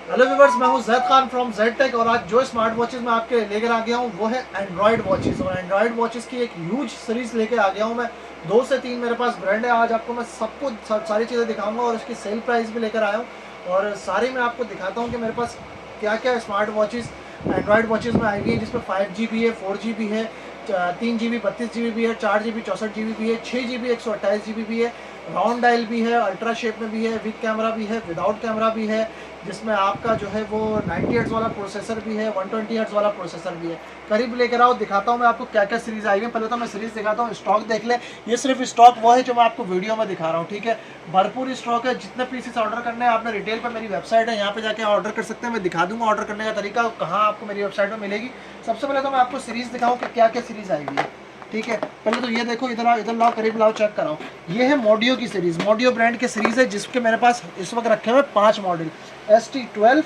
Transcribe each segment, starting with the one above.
Hello viewers, मैं हूं Zaid Khan from Z tech और आज जो स्मार्ट वॉचेस मैं आपके लेकर आ गया हूं वो है एंड्रॉयड वॉचेस। और एंड्रॉयड वॉचेस की एक ह्यूज सीरीज लेके आ गया हूं मैं। 2 से 3 मेरे पास ब्रांड है। आज आपको मैं सबको सारी चीज़ें दिखाऊंगा और इसकी सेल प्राइस भी लेकर आया हूँ और सारी मैं आपको दिखाता हूँ कि मेरे पास क्या क्या स्मार्ट वॉचेस एंड्रॉयड वॉचेस में आई हुई है, जिसमें 5GB है, 4GB है, 3GB 32GB भी है, 4GB 64GB भी है, 6GB 128GB भी है, राउंड डायल भी है, अल्ट्रा शेप में भी है, विद कैमरा भी है, विदाउट कैमरा भी है, जिसमें आपका जो है वो 90 हर्ट्ज वाला प्रोसेसर भी है, 120 हर्ट्ज वाला प्रोसेसर भी है। करीब लेकर आओ, दिखाता हूँ मैं आपको क्या क्या सीरीज आई है। पहले तो मैं सीरीज दिखाता हूँ, स्टॉक देख ले। ये सिर्फ स्टॉक वो है जो मैं आपको वीडियो में दिखा रहा हूँ, ठीक है। भरपूर स्टॉक है। जितने पीसेस ऑर्डर करने हैं आपने रिटेल पर मेरी वेबसाइट है, यहाँ पे जाके ऑर्डर कर सकते हैं। मैं दिखा दूंगा ऑर्डर करने का तरीका, कहाँ आपको मेरी वेबसाइट में मिलेगी। सबसे पहले तो मैं आपको सीरीज दिखाऊँ कि क्या क्या सीरीज आई हुई है, ठीक है। पहले तो ये देखो, इधर आओ, इधर लाओ, करीब लाओ, चेक कराओ। ये है मोडियो की सीरीज, मोडियो ब्रांड की सीरीज है, जिसके मेरे पास इस वक्त रखे हुए 5 model. ST12,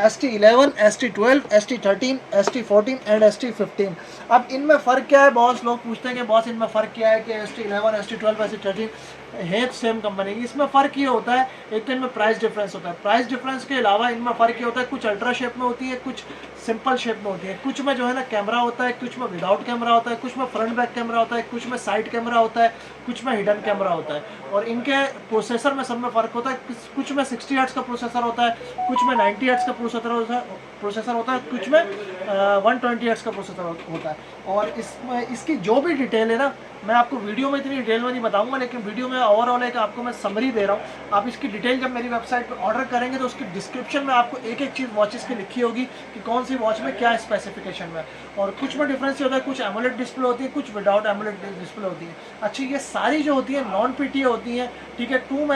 ST11, ST12, ST13, ST14 and ST15। अब इनमें फ़र्क क्या है? बहुत लोग पूछते हैं कि बॉस इनमें फ़र्क क्या है कि ST11, ST12, ST13 है सेम कंपनी की। इसमें फ़र्क ये होता है, एक तो इनमें प्राइस डिफरेंस होता है। प्राइस डिफरेंस के अलावा इनमें फ़र्क ये होता है, कुछ अल्ट्रा शेप में होती है, कुछ सिंपल शेप में होती है, कुछ में जो है ना कैमरा होता है, कुछ में विदाउट कैमरा होता है, कुछ में फ्रंट बैक कैमरा होता है, कुछ में साइड कैमरा होता है, कुछ में हिडन कैमरा होता है। और इनके प्रोसेसर में सब में फ़र्क होता है। कुछ में 60 हर्ट्ज का प्रोसेसर होता है, कुछ में 90 हर्ट्ज का प्रोसेसर होता है, कुछ में 120 हर्ट्ज का प्रोसेसर होता है। और इसमें इसकी जो भी डिटेल है ना, मैं आपको वीडियो में इतनी डिटेल में नहीं बताऊंगा, लेकिन वीडियो में ओवरऑल एक आपको मैं समरी दे रहा हूँ। आप इसकी डिटेल जब मेरी वेबसाइट पर ऑर्डर करेंगे तो उसकी डिस्क्रिप्शन में आपको एक एक चीज़ वॉचेस की लिखी होगी कि कौन सी वॉच में क्या स्पेसिफिकेशन में। और कुछ में डिफरेंस ये होता है, कुछ एमोलेड डिस्प्ले होती है, कुछ विदाउट एमोलेड डिस्प्ले होती है। अच्छी, ये सारी जो होती है नॉन PTA होती हैं, ठीक है। 2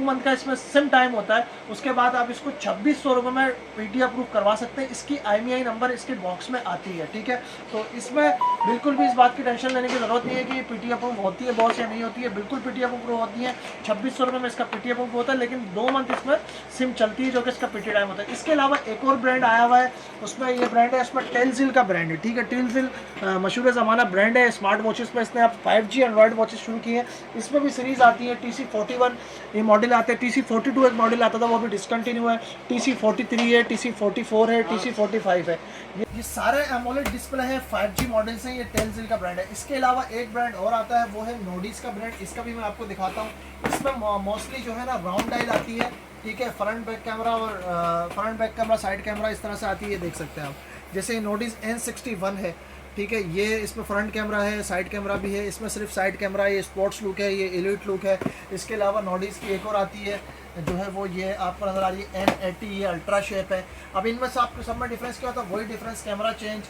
मंथ का इसमें सिम टाइम होता है। उसके बाद आप इसको 2600 रुपये में PTA अप्रूव करवा सकते हैं। इसकी IMEI नंबर इसके बॉक्स में आती है, ठीक है। तो इसमें बिल्कुल भी इस बात की टेंशन लेने की जरूरत नहीं है कि PTA अप्रूव होती है बॉस या नहीं होती है। बिल्कुल PTA अप्रूव होती है। 2600 रुपये में इसका PTA अप्रूव होता है, लेकिन 2 मंथ इसमें सिम चलती है, जो कि इसका PTA टाइम होता है। इसके अलावा एक और ब्रांड आया हुआ है, उसमें ये ब्रांड है, इसमें टेलजिल का ब्रांड है, ठीक है। टेलजिल मशहूर ज़माना ब्रांड है स्मार्ट वॉचेस में। इसने अब 5G एंड्रॉयड वॉचेस शुरू की है। इसमें भी सीरीज आती है। TC41 ये मॉडल आते हैं, TC42 एक मॉडल आता था, वो भी डिसकंटिन्यू है। TC43 है, TC44 है, TC45 है। ये सारे एमोलेड डिस्प्ले है, 5G मॉडल्स हैं। ये टेलजिल का ब्रांड है। इसके अलावा एक ब्रांड और आता है, वो है नोडिस का ब्रांड। इसका भी मैं आपको दिखाता हूँ। इसमें मोस्टली जो है ना राउंड डायल आती है, ठीक है। फ्रंट बैक कैमरा और front back camera, side camera इस तरह से आती है, देख सकते हैं आप। जैसे नोडिस N61 है, ठीक है। ये इसमें फ्रंट कैमरा है, साइड कैमरा भी है। इसमें सिर्फ साइड कैमरा है, ये स्पोर्ट्स लुक है, ये एलिट लुक है। इसके अलावा नोडिस की एक और आती है जो है वो ये आपको नज़र आ रही है N80, ये अल्ट्रा शेप है। अब इनमें से आपको सब में डिफरेंस क्या होता है? वही difference, camera change,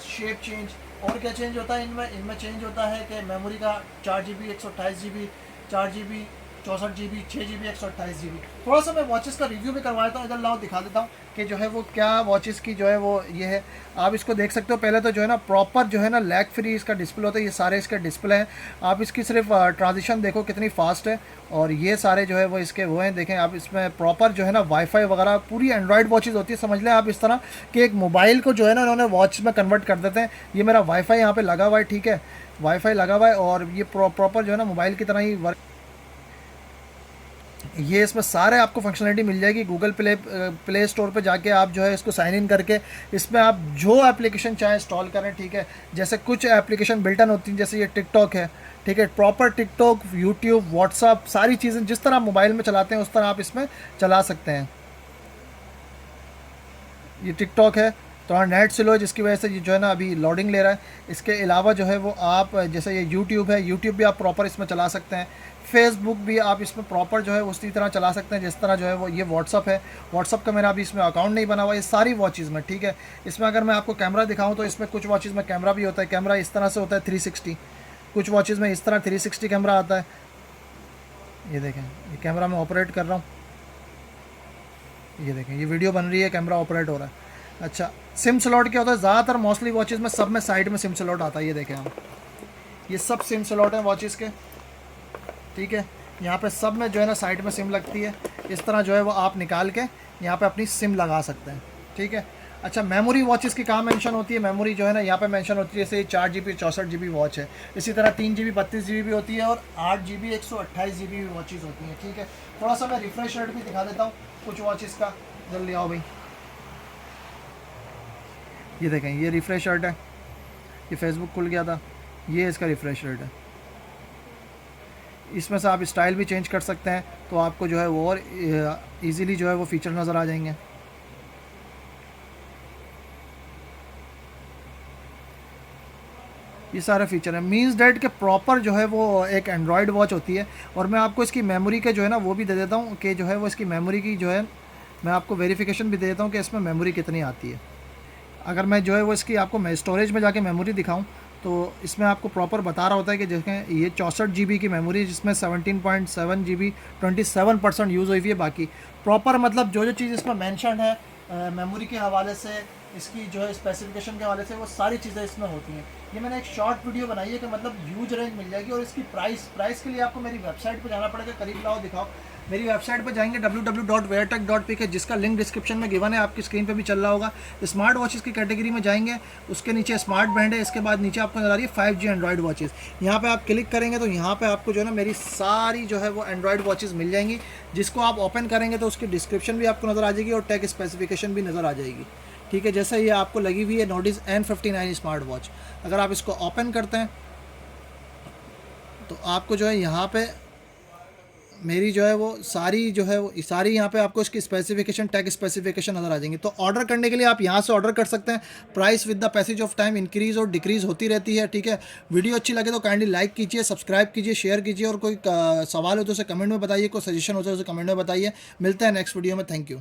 shape change. और क्या चेंज होता है इनमें चेंज होता है कि मेमोरी का 4GB 128GB, 4GB 64GB, 6GB 128GB। थोड़ा सा मैं वॉचेस का रिव्यू भी करवा देता हूँ, इधर लाओ दिखा देता हूँ कि जो है वो क्या वॉचेस की जो है वो ये है। आप इसको देख सकते हो। पहले तो जो है ना प्रॉपर जो है ना लैग फ्री इसका डिस्प्ले होता है। ये सारे इसके डिस्प्ले हैं। आप इसकी सिर्फ ट्रांजिशन देखो कितनी फास्ट है। और ये सारे जो है वो इसके वो हैं, देखें आप। इसमें प्रॉपर जो है ना वाईफाई वगैरह पूरी एंड्रॉयड वॉचेस होती है। समझ लें आप इस तरह कि एक मोबाइल को जो है ना उन्होंने वॉच में कन्वर्ट कर देते हैं। ये मेरा वाईफाई यहाँ पे लगा हुआ है, ठीक है। वाईफाई लगा हुआ है और ये प्रॉपर जो है ना मोबाइल की तरह ही वर्क। ये इसमें सारे आपको फंक्शनलिटी मिल जाएगी। गूगल प्ले स्टोर पे जाके आप जो है इसको साइन इन करके इसमें आप जो एप्लीकेशन चाहें इंस्टॉल करें, ठीक है। जैसे कुछ एप्लीकेशन बिल्टन होती हैं, जैसे ये टिकटॉक है, ठीक है। प्रॉपर टिकटॉक, यूट्यूब, व्हाट्सअप, सारी चीज़ें जिस तरह आप मोबाइल में चलाते हैं उस तरह आप इसमें चला सकते हैं। ये टिकटॉक है, तो नेट स्लो है जिसकी वजह से ये जो है ना अभी लोडिंग ले रहा है। इसके अलावा जो है वो आप जैसे ये यूट्यूब है, यूट्यूब भी आप प्रॉपर इसमें चला सकते हैं। फेसबुक भी आप इसमें प्रॉपर जो है उसी तरह चला सकते हैं जिस तरह जो है वो ये व्हाट्सअप है। व्हाट्सअप का मेरा अभी इसमें अकाउंट नहीं बना हुआ। ये सारी वॉचेज़ में, ठीक है। इसमें अगर मैं आपको कैमरा दिखाऊँ तो इसमें कुछ वॉचेज़ में कैमरा भी होता है। कैमरा इस तरह से होता है 360, कुछ वॉचेज़ में इस तरह 360 कैमरा आता है। ये देखें, ये कैमरा मैं ऑपरेट कर रहा हूँ, ये देखें ये वीडियो बन रही है, कैमरा ऑपरेट हो रहा है। अच्छा, सिम स्लॉट क्या होता है? ज़्यादातर मोस्टली वॉचेज़ में सब में साइड में सिम स्लॉट आता है। ये देखें आप, ये सब सिम स्लॉट हैं वॉचेज़ के, ठीक है। यहाँ पे सब में जो है ना साइड में सिम लगती है। इस तरह जो है वो आप निकाल के यहाँ पे अपनी सिम लगा सकते हैं, ठीक है। अच्छा, मेमोरी वॉचेस की कहाँ मेंशन होती है? मेमोरी जो है ना यहाँ पे मेंशन होती है, जैसे 4GB 64GB वॉच है। इसी तरह 3GB 32GB भी होती है और 8GB 128GB भी वॉचेस होती हैं, ठीक है। थोड़ा सा मैं रिफ्रेश रेट भी दिखा देता हूँ कुछ वॉचेस का। जल्दी आओ भाई। ये देखें, ये रिफ़्रेश रेट है, ये फेसबुक खुल गया था, ये इसका रिफ़्रेश रेट है। इसमें से आप स्टाइल भी चेंज कर सकते हैं, तो आपको जो है वो और इजीली जो है वो फीचर नज़र आ जाएंगे। ये सारे फीचर है, मीन्स डेट के प्रॉपर जो है वो एक एंड्रॉयड वॉच होती है। और मैं आपको इसकी मेमोरी के जो है ना वो भी दे देता हूँ कि जो है वो इसकी मेमोरी की जो है मैं आपको वेरिफिकेशन भी दे देता हूँ कि इसमें मेमोरी कितनी आती है। अगर मैं जो है वो इसकी आपको मैं स्टोरेज में जाके मेमोरी दिखाऊं तो इसमें आपको प्रॉपर बता रहा होता है कि जैसे ये 64 GB की मेमोरी है, जिसमें 17.7 GB 27% यूज़ हुई है। बाकी प्रॉपर मतलब जो जो चीज़ इसमें मेंशन है मेमोरी के हवाले से, इसकी जो है स्पेसिफिकेशन के हवाले से, वो सारी चीज़ें इसमें होती हैं। ये मैंने एक शॉर्ट वीडियो बनाई है कि मतलब ह्यूज रेंज मिल जाएगी। और इसकी प्राइस के लिए आपको मेरी वेबसाइट पर जाना पड़ेगा। करीब लाओ दिखाओ, मेरी वेबसाइट पर जाएंगे www.weartech.pk, जिसका लिंक डिस्क्रिप्शन में गिवन है, आपकी स्क्रीन पे भी चल रहा होगा। स्मार्ट वॉचेस की कैटेगरी में जाएंगे, उसके नीचे स्मार्ट बैंड है, इसके बाद नीचे आपको नजर आ रही है 5G एंड्रॉयड वॉचेस। यहाँ पे आप क्लिक करेंगे तो यहाँ पे आपको जो है ना मेरी सारी जो है वो एंड्रॉयड वॉचेस मिल जाएंगी, जिसको आप ओपन करेंगे तो उसकी डिस्क्रिप्शन भी आपको नज़र आ जाएगी और टेक स्पेसिफिकेशन भी नज़र आ जाएगी। ठीक है, जैसे ये आपको लगी हुई है नोटिस N59 स्मार्ट वॉच, अगर आप इसको ओपन करते हैं तो आपको जो है यहाँ पे मेरी जो है वो सारी यहाँ पे आपको इसकी स्पेसिफिकेशन, टैग स्पेसिफिकेशन नज़र आ जाएंगी। तो ऑर्डर करने के लिए आप यहाँ से ऑर्डर कर सकते हैं। Price with the passage of time increase और डिक्रीज़ होती रहती है। ठीक है, वीडियो अच्छी लगे तो काइंडली लाइक कीजिए, सब्सक्राइब कीजिए, शेयर कीजिए, और कोई सवाल हो तो उसे कमेंट में बताइए, कोई सजेशन हो तो उसे कमेंट में बताइए। मिलते हैं नेक्स्ट वीडियो में। Thank you.